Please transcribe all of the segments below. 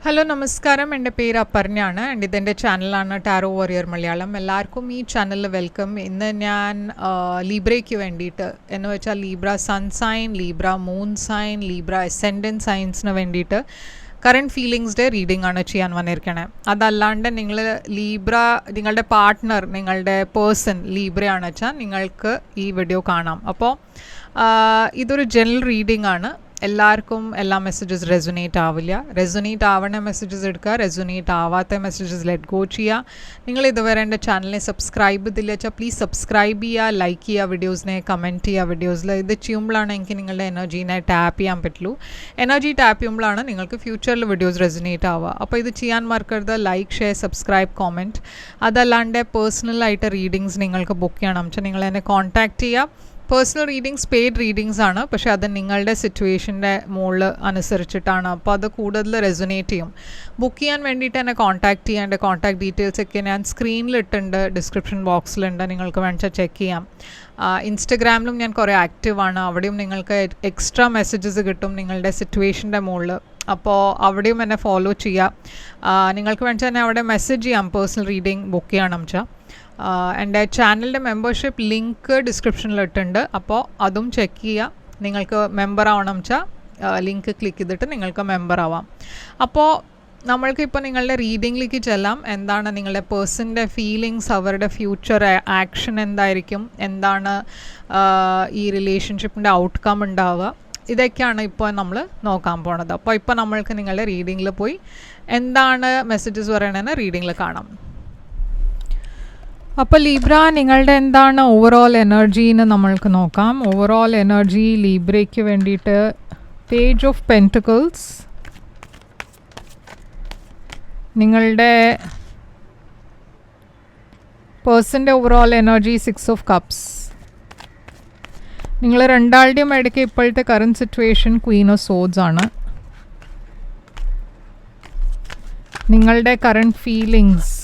Hello നമസ്കാരം, എൻ്റെ പേര് അപർണയാണ് ആൻഡ് ഇതെൻ്റെ ചാനലാണ് ടാരോ വാരിയർ മലയാളം. എല്ലാവർക്കും ഈ ചാനലിൽ വെൽക്കം. ഇന്ന് ഞാൻ ലീബ്രയ്ക്ക് വേണ്ടിയിട്ട് എന്ന് വെച്ചാൽ Libra sun sign, Libra moon sign, Libra ascendant സൈൻസിന് വേണ്ടിയിട്ട് കറണ്ട് ഫീലിങ്സ് ഡേ റീഡിംഗ് ആണ് ചെയ്യാൻ വന്നിരിക്കണേ. അതല്ലാണ്ട് നിങ്ങൾ ലീബ്ര, നിങ്ങളുടെ പാർട്ട്ണർ, നിങ്ങളുടെ പേഴ്സൺ ലീബ്രയാണെന്ന് വെച്ചാൽ നിങ്ങൾക്ക് ഈ വീഡിയോ കാണാം. അപ്പോൾ ഇതൊരു ജനറൽ റീഡിംഗ് ആണ്. എല്ലാവർക്കും എല്ലാ മെസ്സേജസ് റെസൊനേറ്റ് ആവില്ല. റെസൊനേറ്റ് ആവണ മെസ്സേജസ് എടുക്കുക, റെസൊനേറ്റ് ആവാത്ത മെസ്സേജസ് ലെറ്റ് ഗോ ചെയ്യുക. നിങ്ങൾ ഇതുവരെ എൻ്റെ ചാനലിനെ സബ്സ്ക്രൈബ് ചെയ്തില്ല വെച്ചാൽ പ്ലീസ് സബ്സ്ക്രൈബ് ചെയ്യുക, ലൈക്ക് ചെയ്യുക, വീഡിയോസിനെ കമൻറ്റ് ചെയ്യുക. വീഡിയോസിൽ ഇത് ചെയ്യുമ്പോഴാണ് എനിക്ക് നിങ്ങളുടെ എനർജീനെ ടാപ്പ് ചെയ്യാൻ പറ്റുള്ളൂ. എനർജി ടാപ്പ് ചെയ്യുമ്പോഴാണ് നിങ്ങൾക്ക് ഫ്യൂച്ചറിൽ വീഡിയോസ് റെസൊനേറ്റ് ആവുക. അപ്പോൾ ഇത് ചെയ്യാൻ മറക്കരുത്. Like, share, subscribe, comment. അതല്ലാണ്ട് പേഴ്സണലായിട്ട് റീഡിങ്സ് നിങ്ങൾക്ക് ബുക്ക് ചെയ്യണം വെച്ചാൽ നിങ്ങൾ എന്നെ കോൺടാക്റ്റ് ചെയ്യുക. പേഴ്സണൽ റീഡിങ്സ് പെയ്ഡ് റീഡിങ്സ് ആണ്, പക്ഷേ അത് നിങ്ങളുടെ സിറ്റുവേഷൻ്റെ മുകളിൽ അനുസരിച്ചിട്ടാണ്. അപ്പോൾ അത് കൂടുതൽ റെസൊനേറ്റ് ചെയ്യും. ബുക്ക് ചെയ്യാൻ വേണ്ടിയിട്ട് എന്നെ കോൺടാക്റ്റ് ചെയ്യാം. എൻ്റെ കോൺടാക്ട് ഡീറ്റെയിൽസൊക്കെ ഞാൻ സ്ക്രീനിലിട്ടുണ്ട്, ഡിസ്ക്രിപ്ഷൻ ബോക്സിലുണ്ട്, നിങ്ങൾക്ക് വേണമെങ്കിൽ ചെക്ക് ചെയ്യാം. ഇൻസ്റ്റഗ്രാമിലും ഞാൻ കുറേ ആക്റ്റീവാണ്. അവിടെയും നിങ്ങൾക്ക് എക്സ്ട്രാ മെസ്സേജസ് കിട്ടും നിങ്ങളുടെ സിറ്റുവേഷൻ്റെ മുകളിൽ. അപ്പോൾ അവിടെയും എന്നെ ഫോളോ ചെയ്യാം. നിങ്ങൾക്ക് വേണമെങ്കിൽ തന്നെ അവിടെ മെസ്സേജ് ചെയ്യാം പേഴ്സണൽ റീഡിങ് ബുക്ക് ചെയ്യണം വെച്ചാൽ. എൻ്റെ ചാനലിൻ്റെ മെമ്പർഷിപ്പ് ലിങ്ക് ഡിസ്ക്രിപ്ഷനിലിട്ടുണ്ട്. അപ്പോൾ അതും ചെക്ക് ചെയ്യുക. നിങ്ങൾക്ക് മെമ്പർ ആവണം വെച്ചാൽ ലിങ്ക് ക്ലിക്ക് ചെയ്തിട്ട് നിങ്ങൾക്ക് മെമ്പർ ആവാം. അപ്പോൾ നമ്മൾക്കിപ്പോൾ നിങ്ങളുടെ റീഡിങ്ങിലേക്ക് ചെല്ലാം. എന്താണ് നിങ്ങളുടെ പേഴ്സൻ്റെ ഫീലിങ്സ്, അവരുടെ ഫ്യൂച്ചർ ആക്ഷൻ എന്തായിരിക്കും, എന്താണ് ഈ റിലേഷൻഷിപ്പിൻ്റെ ഔട്ട്കം ഉണ്ടാവുക, ഇതൊക്കെയാണ് ഇപ്പോൾ നമ്മൾ നോക്കാൻ പോണത്. അപ്പോൾ ഇപ്പോൾ നമ്മൾക്ക് നിങ്ങളുടെ റീഡിങ്ങിൽ പോയി എന്താണ് മെസ്സേജസ് പറയണമെന്ന് റീഡിങ്ങിൽ കാണാം. അപ്പോൾ ലീബ്ര, നിങ്ങളുടെ എന്താണ് ഓവറോൾ എനർജി എന്ന് നമ്മൾക്ക് നോക്കാം. ഓവറോൾ എനർജി ലീബ്രയ്ക്ക് വേണ്ടിയിട്ട് പേജ് ഓഫ് പെൻറ്റിക്കിൾസ്, നിങ്ങളുടെ പേഴ്സൻ്റെ ഓവറോൾ എനർജി 6 ഓഫ് കപ്സ്. നിങ്ങൾ രണ്ടാളുടെയും ഇടയ്ക്ക് ഇപ്പോഴത്തെ current situation Queen of swords ആണ്. നിങ്ങളുടെ കറണ്ട് ഫീലിങ്സ്,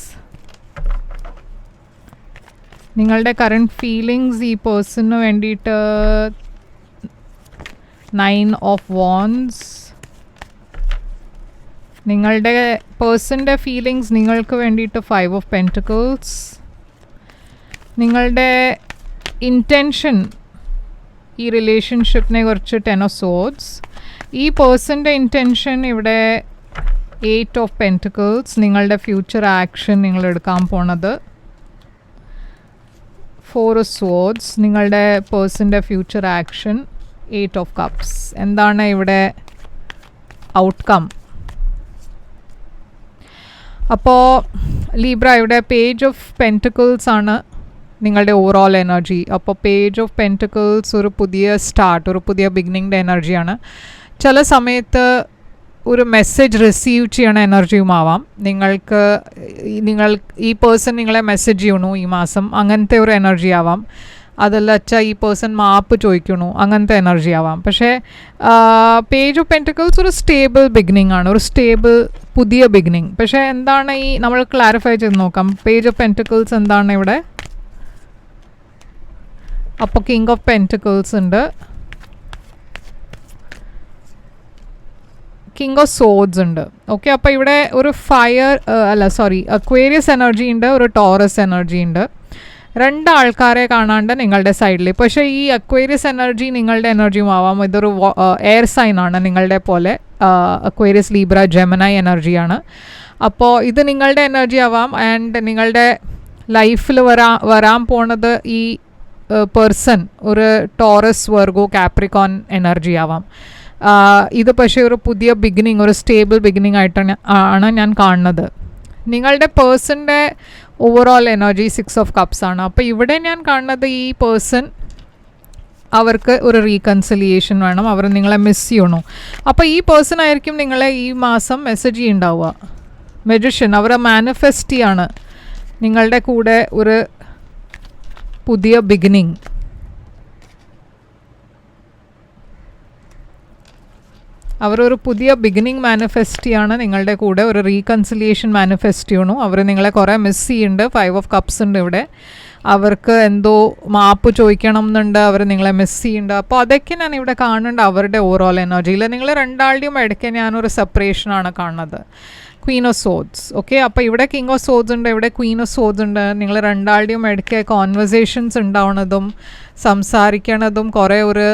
ഈ പേഴ്സണിന് വേണ്ടിയിട്ട് 9 ഓഫ് വാൻഡ്സ്. നിങ്ങളുടെ പേഴ്സൻ്റെ ഫീലിങ്സ് നിങ്ങൾക്ക് വേണ്ടിയിട്ട് 5 ഓഫ് പെൻറ്റിക്കിൾസ്. നിങ്ങളുടെ ഇൻറ്റൻഷൻ ഈ റിലേഷൻഷിപ്പിനെ കുറിച്ച് 10 ഓഫ് സോഡ്സ്. ഈ പേഴ്സൻ്റെ ഇൻറ്റൻഷൻ ഇവിടെ 8 ഓഫ് പെൻറ്റിക്കിൾസ്. നിങ്ങളുടെ ഫ്യൂച്ചർ ആക്ഷൻ നിങ്ങൾ എടുക്കാൻ പോണത് 4 ഓഫ് സോഡ്സ്. നിങ്ങളുടെ പേഴ്സൻ്റെ ഫ്യൂച്ചർ ആക്ഷൻ 8 ഓഫ് കപ്സ്. എന്താണ് ഇവിടെ ഔട്ട്കം? അപ്പോൾ ലീബ്ര, ഇവിടെ പേജ് ഓഫ് പെൻറ്റിക്കിൾസ് ആണ് നിങ്ങളുടെ ഓവറോൾ എനർജി. അപ്പോൾ പേജ് ഓഫ് പെൻറ്റിക്കിൾസ് ഒരു പുതിയ സ്റ്റാർട്ട്, ഒരു പുതിയ ബിഗിനിങ്ങിൻ്റെ എനർജിയാണ്. ചില സമയത്ത് ഒരു മെസ്സേജ് റിസീവ് ചെയ്യണ എനർജിയും ആവാം. ഈ പേഴ്സൺ നിങ്ങളെ മെസ്സേജ് ചെയ്യണു ഈ മാസം, അങ്ങനത്തെ ഒരു എനർജി ആവാം. അതല്ല വെച്ചാൽ ഈ പേഴ്സൺ മാപ്പ് ചോദിക്കണു, അങ്ങനത്തെ എനർജി ആവാം. പക്ഷേ പേജ് ഓഫ് പെൻറ്റിക്കിൾസ് ഒരു സ്റ്റേബിൾ ബിഗിനിങ് ആണ്, ഒരു സ്റ്റേബിൾ പുതിയ ബിഗിനിങ്. പക്ഷേ എന്താണ് ഈ നമ്മൾ ക്ലാരിഫൈ ചെയ്ത് നോക്കാം. പേജ് ഓഫ് പെൻറ്റിക്കിൾസ് എന്താണ് ഇവിടെ? അപ്പോൾ കിങ് ഓഫ് പെൻറ്റിക്കിൾസ് ഉണ്ട്, കിങ് ഓഫ് സോഡ്സ് ഉണ്ട്. ഓക്കെ, അപ്പോൾ ഇവിടെ ഒരു അക്വേറിയസ് എനർജി ഉണ്ട്, ഒരു ടോറസ് എനർജി ഉണ്ട്. 2 ആൾക്കാരെ കാണാണ്ട് നിങ്ങളുടെ സൈഡിൽ. പക്ഷേ ഈ അക്വേറിയസ് എനർജി നിങ്ങളുടെ എനർജിയും ആവാം. ഇതൊരു എയർ സൈൻ ആണ് നിങ്ങളുടെ പോലെ. അക്വേറിയസ്, ലീബ്ര, ജെമിനായി എനർജിയാണ്. അപ്പോൾ ഇത് നിങ്ങളുടെ എനർജി ആവാം. ആൻഡ് നിങ്ങളുടെ ലൈഫിൽ വരാൻ പോണത് ഈ പേഴ്സൺ ഒരു ടോറസ്, വെർഗോ, കാപ്രിക്കോൺ എനർജി ആവാം. ഇത് പക്ഷേ ഒരു പുതിയ ബിഗിനിങ്, ഒരു സ്റ്റേബിൾ ബിഗിനിങ് ആയിട്ടാണ് ഞാൻ കാണുന്നത്. നിങ്ങളുടെ പേഴ്സൻ്റെ ഓവറോൾ എനർജി 6 ഓഫ് കപ്സ് ആണ്. അപ്പോൾ ഇവിടെ ഞാൻ കാണുന്നത് ഈ പേഴ്സൺ, അവർക്ക് ഒരു റീകൺസിലിയേഷൻ വേണം, അവർ നിങ്ങളെ മിസ് ചെയ്യണു. അപ്പോൾ ഈ പേഴ്സൺ ആയിരിക്കും നിങ്ങളെ ഈ മാസം മെസ്സേജ് ചെയ്യുന്നുണ്ടാവുക. മെജിഷ്യൻ, അവർ മാനിഫെസ്റ്റ് ചെയ്യാണ് നിങ്ങളുടെ കൂടെ ഒരു പുതിയ ബിഗിനിങ്. അവരൊരു പുതിയ ബിഗിനിങ് മാനിഫെസ്റ്റ് ചെയ്യാണ് നിങ്ങളുടെ കൂടെ, ഒരു റീകൺസിലിയേഷൻ മാനിഫെസ്റ്റ് ചെയ്യണു. അവർ നിങ്ങളെ കുറേ മിസ് ചെയ്യുന്നുണ്ട്. 5 ഓഫ് കപ്സ് ഉണ്ട് ഇവിടെ. അവർക്ക് എന്തോ മാപ്പ് ചോദിക്കണം എന്നുണ്ട്, അവർ നിങ്ങളെ മിസ് ചെയ്യുന്നുണ്ട്. അപ്പോൾ അതൊക്കെ ഞാൻ ഇവിടെ കാണുന്നുണ്ട് അവരുടെ ഓവറോൾ എനർജിയിൽ. നിങ്ങൾ രണ്ടാളുടെയും ഇടയ്ക്ക് ഞാനൊരു സെപ്പറേഷനാണ് കാണുന്നത്. Queen of swords. ഓക്കെ, അപ്പോൾ ഇവിടെ കിങ് ഓഫ് സോഡ്സ് ഉണ്ട്, ഇവിടെ ക്വീൻ ഓഫ് സോഡ്സ് ഉണ്ട്. നിങ്ങൾ രണ്ടാളുടെയും ഇടയ്ക്ക് കോൺവെർസേഷൻസ് ഉണ്ടാവുന്നതും സംസാരിക്കണതും കുറേ ഒരു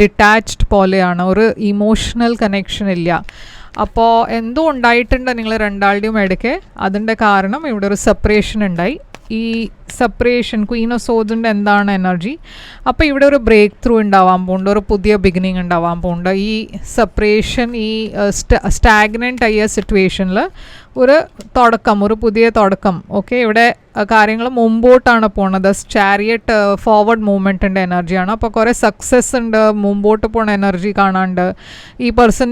ഡിറ്റാച്ച്ഡ് പോലെയാണ്, ഒരു ഇമോഷണൽ കണക്ഷൻ ഇല്ല. അപ്പോൾ എന്തോ ഉണ്ടായിട്ടുണ്ട് നിങ്ങൾ രണ്ടാളുടെയും ഇടയ്ക്ക്. അതിൻ്റെ കാരണം ഇവിടെ ഒരു സെപ്പറേഷൻ ഉണ്ടായി. ഈ സെപ്പറേഷൻ ക്വീൻ ഓഫ് സോഡ്സിൻ്റെ എന്താണ് എനർജി? അപ്പോൾ ഇവിടെ ഒരു ബ്രേക്ക് ത്രൂ ഉണ്ടാവാൻ പോകുന്നുണ്ട്, ഒരു പുതിയ ബിഗിനിങ് ഉണ്ടാവാൻ പോകുന്നുണ്ട്. ഈ സെപ്പറേഷൻ, ഈ സ്റ്റാഗ്നൻ്റ് ആയ സിറ്റുവേഷനിൽ ഒരു തുടക്കം, ഒരു പുതിയ തുടക്കം. ഓക്കെ, ഇവിടെ കാര്യങ്ങൾ മുമ്പോട്ടാണ് പോണത്. ചാരിയറ്റ് ഫോർവേഡ് മൂവ്മെൻറ്റിൻ്റെ എനർജിയാണ്. അപ്പോൾ കുറേ സക്സസ് ഉണ്ട്, മുമ്പോട്ട് പോണ എനർജി കാണാണ്ട്. ഈ പേഴ്സൺ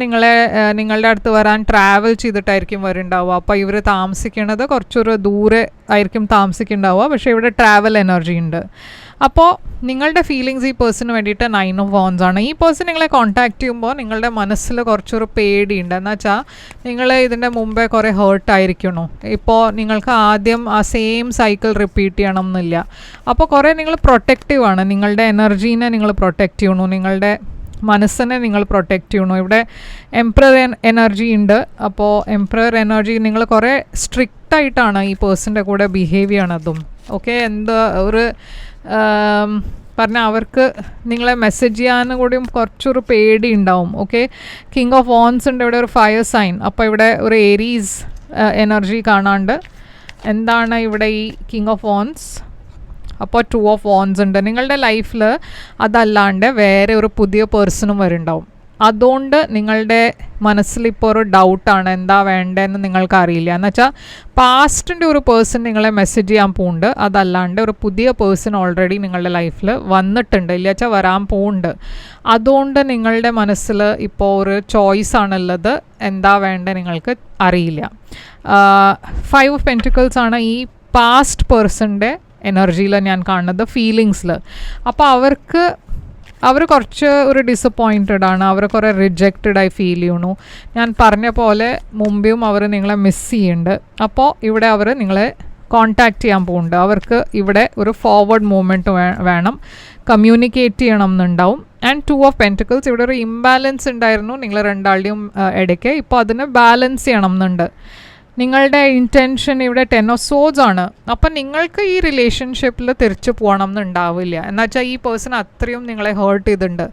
നിങ്ങളുടെ അടുത്ത് വരാൻ ട്രാവൽ ചെയ്തിട്ടായിരിക്കും വരുന്നുണ്ടാവുക. അപ്പോൾ ഇവർ താമസിക്കുന്നത് കുറച്ചൊരു ദൂരെ ആയിരിക്കും താമസിക്കുന്നുണ്ടാവുക, പക്ഷേ ഇവിടെ ട്രാവൽ എനർജി ഉണ്ട്. അപ്പോൾ നിങ്ങളുടെ ഫീലിങ്സ് ഈ പേഴ്സണിന് വേണ്ടിയിട്ട് 9 ഓഫ് വാൻഡ്സ് ആണ്. ഈ പേഴ്സൺ നിങ്ങളെ കോൺടാക്ട് ചെയ്യുമ്പോൾ നിങ്ങളുടെ മനസ്സിൽ കുറച്ചൊരു പേടിയുണ്ട്. എന്ന് വെച്ചാൽ നിങ്ങൾ ഇതിൻ്റെ മുമ്പേ കുറേ ഹേർട്ടായിരിക്കണോ, ഇപ്പോൾ നിങ്ങൾക്ക് ആദ്യം ആ സെയിം സൈക്കിൾ റിപ്പീറ്റ് ചെയ്യണം എന്നില്ല. അപ്പോൾ കുറേ നിങ്ങൾ പ്രൊട്ടക്റ്റീവ് ആണ്, നിങ്ങളുടെ എനർജീനെ നിങ്ങൾ പ്രൊട്ടക്റ്റ് ചെയ്യണു, നിങ്ങളുടെ മനസ്സിനെ നിങ്ങൾ പ്രൊട്ടക്റ്റ് ചെയ്യണു. ഇവിടെ എംപ്രർ എനർജി ഉണ്ട്. അപ്പോൾ എംപ്രർ എനർജി നിങ്ങൾ കുറേ സ്ട്രിക്റ്റായിട്ടാണ് ഈ പേഴ്സൻ്റെ കൂടെ ബിഹേവ് ചെയ്യണതും. ഓക്കെ, എന്താ ഒരു പറഞ്ഞാൽ അവർക്ക് നിങ്ങളെ മെസ്സേജ് ചെയ്യാനും കൂടിയും കുറച്ചൊരു പേടി ഉണ്ടാവും. ഓക്കെ, കിങ് ഓഫ് വാൻഡ്സ് ഉണ്ട്, ഇവിടെ ഒരു ഫയർ സൈൻ. അപ്പോൾ ഇവിടെ ഒരു ഏരീസ് എനർജി കാണാണ്ട്. എന്താണ് ഇവിടെ ഈ കിങ് ഓഫ് വാൻഡ്സ്? അപ്പോൾ 2 ഓഫ് വാൻഡ്സ് ഉണ്ട്. നിങ്ങളുടെ ലൈഫിൽ അതല്ലാണ്ട് വേറെ ഒരു പുതിയ പേഴ്സണും വരുന്നുണ്ടാവും. അതുകൊണ്ട് നിങ്ങളുടെ മനസ്സിലിപ്പോൾ ഒരു ഡൗട്ടാണ്, എന്താ വേണ്ടതെന്ന് നിങ്ങൾക്ക് അറിയില്ല. എന്ന് വെച്ചാൽ പാസ്റ്റിൻ്റെ ഒരു പേഴ്സൺ നിങ്ങളെ മെസ്സേജ് ചെയ്യാൻ പോകുന്നുണ്ട്, അതല്ലാണ്ട് ഒരു പുതിയ പേഴ്സൺ ഓൾറെഡി നിങ്ങളുടെ ലൈഫിൽ വന്നിട്ടുണ്ട്, ഇല്ല വെച്ചാൽ വരാൻ പോകുന്നുണ്ട്. അതുകൊണ്ട് നിങ്ങളുടെ മനസ്സിൽ ഇപ്പോൾ ഒരു ചോയ്സ് ആണുള്ളത്, എന്താ വേണ്ടത് നിങ്ങൾക്ക് അറിയില്ല. 5 ഓഫ് പെൻറ്റിക്കിൾസ് ആണ് ഈ പാസ്റ്റ് പേഴ്സണിൻ്റെ എനർജിയിൽ ഞാൻ കാണുന്നത്, ഫീലിങ്സിൽ. അപ്പോൾ അവർ കുറച്ച് ഒരു ഡിസപ്പോയിൻറ്റഡ് ആണ്, അവർ കുറേ റിജക്റ്റഡായി ഫീൽ ചെയ്യണു. ഞാൻ പറഞ്ഞ പോലെ മുമ്പേയും അവർ നിങ്ങളെ മിസ് ചെയ്യുന്നുണ്ട്. അപ്പോൾ ഇവിടെ അവർ നിങ്ങളെ കോൺടാക്റ്റ് ചെയ്യാൻ പോകുന്നുണ്ട്. അവർക്ക് ഇവിടെ ഒരു ഫോർവേഡ് മൂവ്മെൻറ്റ് വേണം, കമ്മ്യൂണിക്കേറ്റ് ചെയ്യണം എന്നുണ്ടാവും. ആൻഡ് 2 ഓഫ് പെൻറ്റിക്കിൾസ്, ഇവിടെ ഒരു ഇംബാലൻസ് ഉണ്ടായിരുന്നു നിങ്ങൾ രണ്ടാളുടെയും ഇടയ്ക്ക്. ഇപ്പോൾ അതിനെ ബാലൻസ് ചെയ്യണം എന്നുണ്ട്. നിങ്ങളുടെ ഇൻറ്റൻഷൻ ഇവിടെ 10 ഓഫ് സോഡ്സ് ആണ്. അപ്പം നിങ്ങൾക്ക് ഈ റിലേഷൻഷിപ്പിൽ തിരിച്ചു പോകണം എന്നുണ്ടാവില്ല. എന്നുവെച്ചാൽ ഈ പേഴ്സൺ അത്രയും നിങ്ങളെ ഹേർട്ട് ചെയ്തിട്ടുണ്ട്.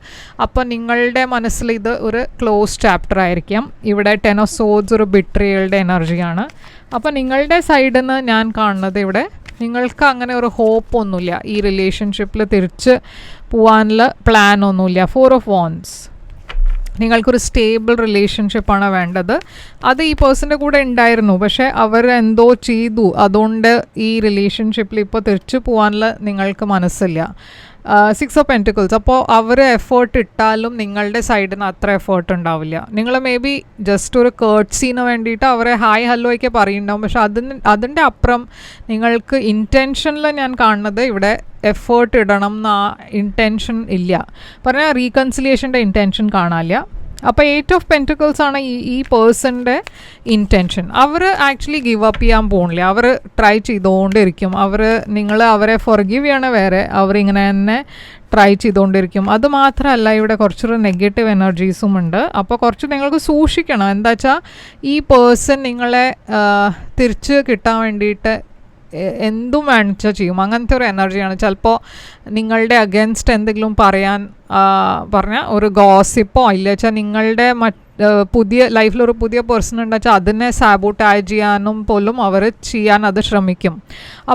അപ്പം നിങ്ങളുടെ മനസ്സിൽ ഇത് ഒരു ക്ലോസ് ചാപ്റ്റർ ആയിരിക്കാം. ഇവിടെ 10 ഓഫ് സോഡ്സ് ഒരു ബിട്രിയലുടെ എനർജിയാണ്. അപ്പം നിങ്ങളുടെ സൈഡിൽ നിന്ന് ഞാൻ കാണുന്നത് ഇവിടെ നിങ്ങൾക്ക് അങ്ങനെ ഒരു ഹോപ്പ് ഒന്നുമില്ല, ഈ റിലേഷൻഷിപ്പിൽ തിരിച്ച് പോകാനുള്ള പ്ലാൻ ഒന്നുമില്ല. 4 ഓഫ് വാൻഡ്സ്, നിങ്ങൾക്കൊരു സ്റ്റേബിൾ റിലേഷൻഷിപ്പാണ് വേണ്ടത്. അത് ഈ പേഴ്സൻ്റെ കൂടെ ഉണ്ടായിരുന്നു, പക്ഷേ അവർ എന്തോ ചെയ്തു, അതുകൊണ്ട് ഈ റിലേഷൻഷിപ്പിൽ ഇപ്പോൾ തിരിച്ചു പോകാനുള്ള നിങ്ങൾക്ക് മനസ്സില്ല. 6 ഓഫ് പെൻറ്റിക്കിൾസ്, അപ്പോൾ അവർ എഫേർട്ട് ഇട്ടാലും നിങ്ങളുടെ സൈഡിൽ നിന്ന് അത്ര എഫേർട്ട് ഉണ്ടാവില്ല. നിങ്ങൾ മേ ബി ജസ്റ്റ് ഒരു കേർട്സീന് വേണ്ടിയിട്ട് അവരെ ഹായ് ഹലോ ഒക്കെ പറയുന്നുണ്ടാവും, പക്ഷെ അതിൻ്റെ അപ്പുറം നിങ്ങൾക്ക് ഇൻറ്റൻഷനിൽ ഞാൻ കാണുന്നത് ഇവിടെ എഫേർട്ട് ഇടണം എന്ന ഇൻറ്റൻഷൻ ഇല്ല. പറഞ്ഞാൽ റീകൺസിലിയേഷൻ്റെ ഇൻറ്റൻഷൻ കാണാനില്ല. അപ്പോൾ 8 ഓഫ് പെൻറ്റിക്കിൾസ് ആണ് ഈ പേഴ്സൻ്റെ ഇൻറ്റൻഷൻ. അവർ ആക്ച്വലി ഗിവ് അപ്പ് ചെയ്യാൻ പോകുന്നില്ല, അവർ ട്രൈ ചെയ്തുകൊണ്ടിരിക്കും. അവരെ ഫൊർഗീവ് ചെയ്യണ വേറെ, അവരിങ്ങനെ തന്നെ ട്രൈ ചെയ്തുകൊണ്ടിരിക്കും. അതുമാത്രമല്ല ഇവിടെ കുറച്ചൊരു നെഗറ്റീവ് എനർജീസും ഉണ്ട്. അപ്പോൾ കുറച്ച് നിങ്ങൾക്ക് സൂക്ഷിക്കണം. എന്താ വെച്ചാൽ ഈ പേഴ്സൺ നിങ്ങളെ തിരിച്ച് കിട്ടാൻ വേണ്ടിയിട്ട് എന്തും വേണിച്ചാൽ ചെയ്യും, അങ്ങനത്തെ ഒരു എനർജിയാണ്. ചിലപ്പോൾ നിങ്ങളുടെ അഗൻസ്റ്റ് എന്തെങ്കിലും പറഞ്ഞാൽ ഒരു ഗോസിപ്പോ ഇല്ല വെച്ചാൽ നിങ്ങളുടെ പുതിയ ലൈഫിലൊരു പുതിയ പേഴ്സൺ ഉണ്ടെച്ചാൽ അതിനെ സാബോട്ടാജ് ചെയ്യാനും പോലും അവർ ചെയ്യാൻ അത് ശ്രമിക്കും.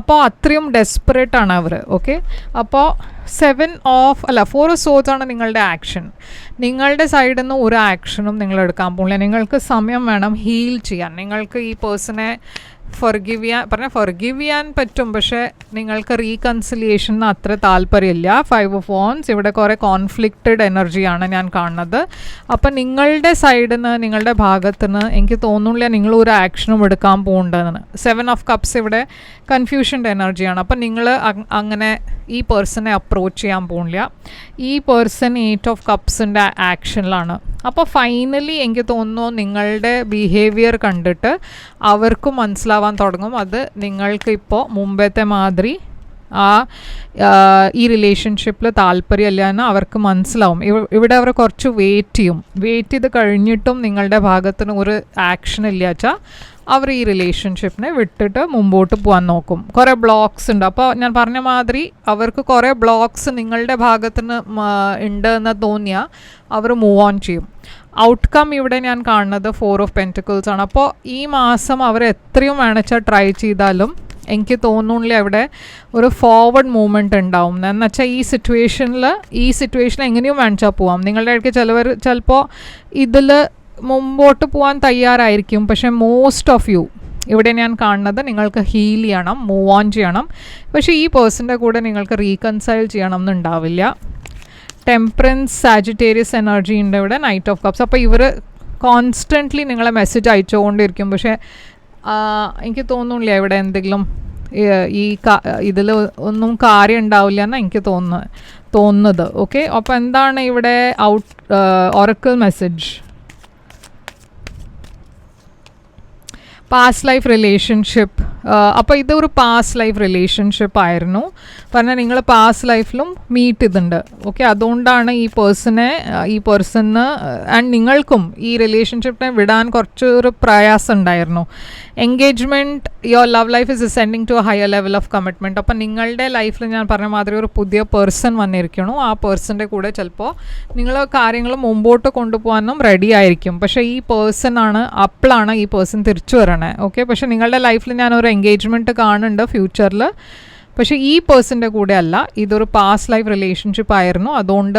അപ്പോൾ അത്രയും ഡെസ്പറേറ്റ് ആണ് അവർ. ഓക്കെ, അപ്പോൾ 4 ഓഫ് സോഡ്സ് ആണ് നിങ്ങളുടെ ആക്ഷൻ. നിങ്ങളുടെ സൈഡിൽ നിന്ന് ഒരു ആക്ഷനും നിങ്ങൾ എടുക്കാൻ പോകില്ല. നിങ്ങൾക്ക് സമയം വേണം ഹീൽ ചെയ്യാൻ. നിങ്ങൾക്ക് ഈ പേഴ്സണെ ഫൊർഗീവ് ചെയ്യാൻ പറ്റും, പക്ഷേ നിങ്ങൾക്ക് റീകൺസിലിയേഷന് അത്ര താല്പര്യമില്ല. 5 ഓഫ് വാൻഡ്സ്, ഇവിടെ കുറേ കോൺഫ്ലിക്റ്റഡ് എനർജിയാണ് ഞാൻ കാണുന്നത്. അപ്പം നിങ്ങളുടെ സൈഡിൽ നിന്ന്, നിങ്ങളുടെ ഭാഗത്തു നിന്ന് എനിക്ക് തോന്നുന്നില്ല നിങ്ങൾ ഒരു ആക്ഷനും എടുക്കാൻ പോകേണ്ടതെന്ന്. 7 ഓഫ് കപ്സ്, ഇവിടെ കൺഫ്യൂഷൻ്റെ എനർജിയാണ്. അപ്പം നിങ്ങൾ അങ്ങനെ ഈ പേഴ്സണെ അപ്രോച്ച് ചെയ്യാൻ പോകില്ല. ഈ പേഴ്സൺ 8 ഓഫ് കപ്സിൻ്റെ ആക്ഷനിലാണ്. അപ്പോൾ ഫൈനലി എനിക്ക് തോന്നുന്നു നിങ്ങളുടെ ബിഹേവിയർ കണ്ടിട്ട് അവർക്കും മനസ്സിലാവാൻ തുടങ്ങും അത് നിങ്ങൾക്ക് ഇപ്പോൾ മുമ്പത്തെ മാതിരി ഈ റിലേഷൻഷിപ്പിൽ താല്പര്യമില്ല എന്ന് അവർക്ക് മനസ്സിലാവും. ഇവിടെ അവർ കുറച്ച് വെയിറ്റ് ചെയ്ത് കഴിഞ്ഞിട്ടും നിങ്ങളുടെ ഭാഗത്തിന് ഒരു ആക്ഷൻ ഇല്ല വെച്ചാൽ അവർ ഈ റിലേഷൻഷിപ്പിനെ വിട്ടിട്ട് മുമ്പോട്ട് പോകാൻ നോക്കും. കുറേ ബ്ലോക്സ് ഉണ്ട്. അപ്പോൾ ഞാൻ പറഞ്ഞ മാതിരി അവർക്ക് കുറേ ബ്ലോക്സ് നിങ്ങളുടെ ഭാഗത്തുനിന്ന് ഉണ്ട് എന്ന് തോന്നിയാൽ അവർ മൂവ് ഓൺ ചെയ്യും. ഔട്ട്കം ഇവിടെ ഞാൻ കാണുന്നത് 4 ഓഫ് പെൻറ്റിക്കിൾസ് ആണ്. അപ്പോൾ ഈ മാസം അവർ എത്രയും വേണമെച്ചാൽ ട്രൈ ചെയ്താലും എനിക്ക് തോന്നുന്നില്ല അവിടെ ഒരു ഫോർവേഡ് മൂവ്മെൻറ്റ് ഉണ്ടാവും. എന്ന് വെച്ചാൽ ഈ സിറ്റുവേഷനിൽ എങ്ങനെയും വേണിച്ചാൽ പോവാം. നിങ്ങളുടെ ഇടയ്ക്ക് ചിലപ്പോൾ ഇതിൽ മുമ്പോട്ട് പോകാൻ തയ്യാറായിരിക്കും. പക്ഷേ മോസ്റ്റ് ഓഫ് യു ഇവിടെ ഞാൻ കാണുന്നത് നിങ്ങൾക്ക് ഹീൽ ചെയ്യണം, മൂവ് ഓൺ ചെയ്യണം. പക്ഷേ ഈ പേഴ്സൻ്റെ കൂടെ നിങ്ങൾക്ക് റീകൺസൈൽ ചെയ്യണം എന്നുണ്ടാവില്ല. ടെമ്പറൻസ്, സാജിറ്റേറിയസ് എനർജി ഉണ്ട് ഇവിടെ, നൈറ്റ് ഓഫ് കപ്സ്. അപ്പോൾ ഇവർ കോൺസ്റ്റൻ്റ്ലി നിങ്ങളെ മെസ്സേജ് അയച്ചുകൊണ്ടിരിക്കും. പക്ഷേ എനിക്ക് തോന്നുന്നില്ല ഇവിടെ എന്തെങ്കിലും ഇതിൽ ഒന്നും കാര്യം ഉണ്ടാവില്ല എന്നാണ് എനിക്ക് തോന്നുന്നത്. ഓക്കെ, അപ്പോൾ എന്താണ് ഇവിടെ oracle message? Past life relationship. അപ്പോൾ ഇതൊരു പാസ്റ്റ് ലൈഫ് റിലേഷൻഷിപ്പ് ആയിരുന്നു. പറഞ്ഞാൽ നിങ്ങൾ പാസ്റ്റ് ലൈഫിലും മീറ്റ് ചെയ്തിട്ടുണ്ട്. ഓക്കെ, അതുകൊണ്ടാണ് ഈ പേഴ്സണ് ആൻഡ് നിങ്ങൾക്കും ഈ റിലേഷൻഷിപ്പിനെ വിടാൻ കുറച്ചൊരു പ്രയാസം ഉണ്ടായിരുന്നു. Engagement, your love life is ascending to a higher level of commitment. അപ്പം നിങ്ങളുടെ ലൈഫിൽ ഞാൻ പറഞ്ഞ മാതിരി ഒരു പുതിയ പേഴ്സൺ വന്നിരിക്കണു. ആ പേഴ്സൻ്റെ കൂടെ ചിലപ്പോൾ നിങ്ങൾ കാര്യങ്ങൾ മുമ്പോട്ട് കൊണ്ടുപോകാനും റെഡി ആയിരിക്കും. പക്ഷേ ഈ അപ്പോഴാണ് ഈ പേഴ്സൺ തിരിച്ചു വരണേ. ഓക്കെ, പക്ഷേ നിങ്ങളുടെ ലൈഫിൽ ഞാനൊരു എൻഗേജ്മെൻറ്റ് കാണുന്നുണ്ട് ഫ്യൂച്ചറിൽ. പക്ഷേ ഈ പേഴ്സൻ്റെ കൂടെ അല്ല, ഇതൊരു പാസ്റ്റ് ലൈഫ് റിലേഷൻഷിപ്പ് ആയിരുന്നു. അതുകൊണ്ട്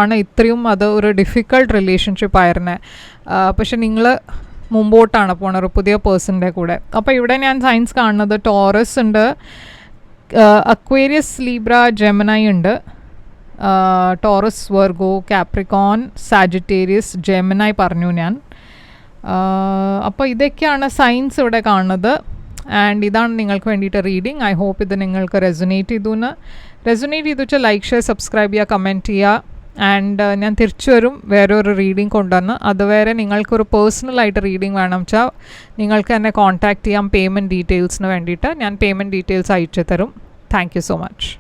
ആണ് ഇത്രയും അത് ഒരു ഡിഫിക്കൾട്ട് റിലേഷൻഷിപ്പ് ആയിരുന്നത്. പക്ഷെ നിങ്ങൾ മുമ്പോട്ടാണ് പോണത് ഒരു പുതിയ പേഴ്സൻ്റെ കൂടെ. അപ്പോൾ ഇവിടെ ഞാൻ സൈൻസ് കാണുന്നത് ടോറസ് ഉണ്ട്, അക്വേരിയസ്, ലീബ്ര, ജെമിനൈ ഉണ്ട്. Taurus, Virgo, Capricorn, Sagittarius, Gemini പറഞ്ഞു ഞാൻ. അപ്പോൾ ഇതൊക്കെയാണ് സൈൻസ് ഇവിടെ കാണുന്നത്. ആൻഡ് ഇതാണ് നിങ്ങൾക്ക് വേണ്ടിയിട്ട് റീഡിങ്. ഐ ഹോപ്പ് ഇത് നിങ്ങൾക്ക് റെസൊനേറ്റ് ചെയ്തു വെച്ചാൽ ലൈക്ക്, ഷെയർ, സബ്സ്ക്രൈബ് ചെയ്യുക, കമൻറ്റ് ചെയ്യുക. ആൻഡ് ഞാൻ തിരിച്ചു വരും വേറൊരു റീഡിങ് കൊണ്ടുവന്ന്. അതുവരെ നിങ്ങൾക്കൊരു പേഴ്സണലായിട്ട് റീഡിങ് വേണം വെച്ചാൽ നിങ്ങൾക്ക് എന്നെ കോൺടാക്റ്റ് ചെയ്യാം പേയ്മെൻറ്റ് ഡീറ്റെയിൽസിന് വേണ്ടിയിട്ട്. ഞാൻ പേയ്മെൻറ്റ് ഡീറ്റെയിൽസ് അയച്ചു തരും. Thank you so much.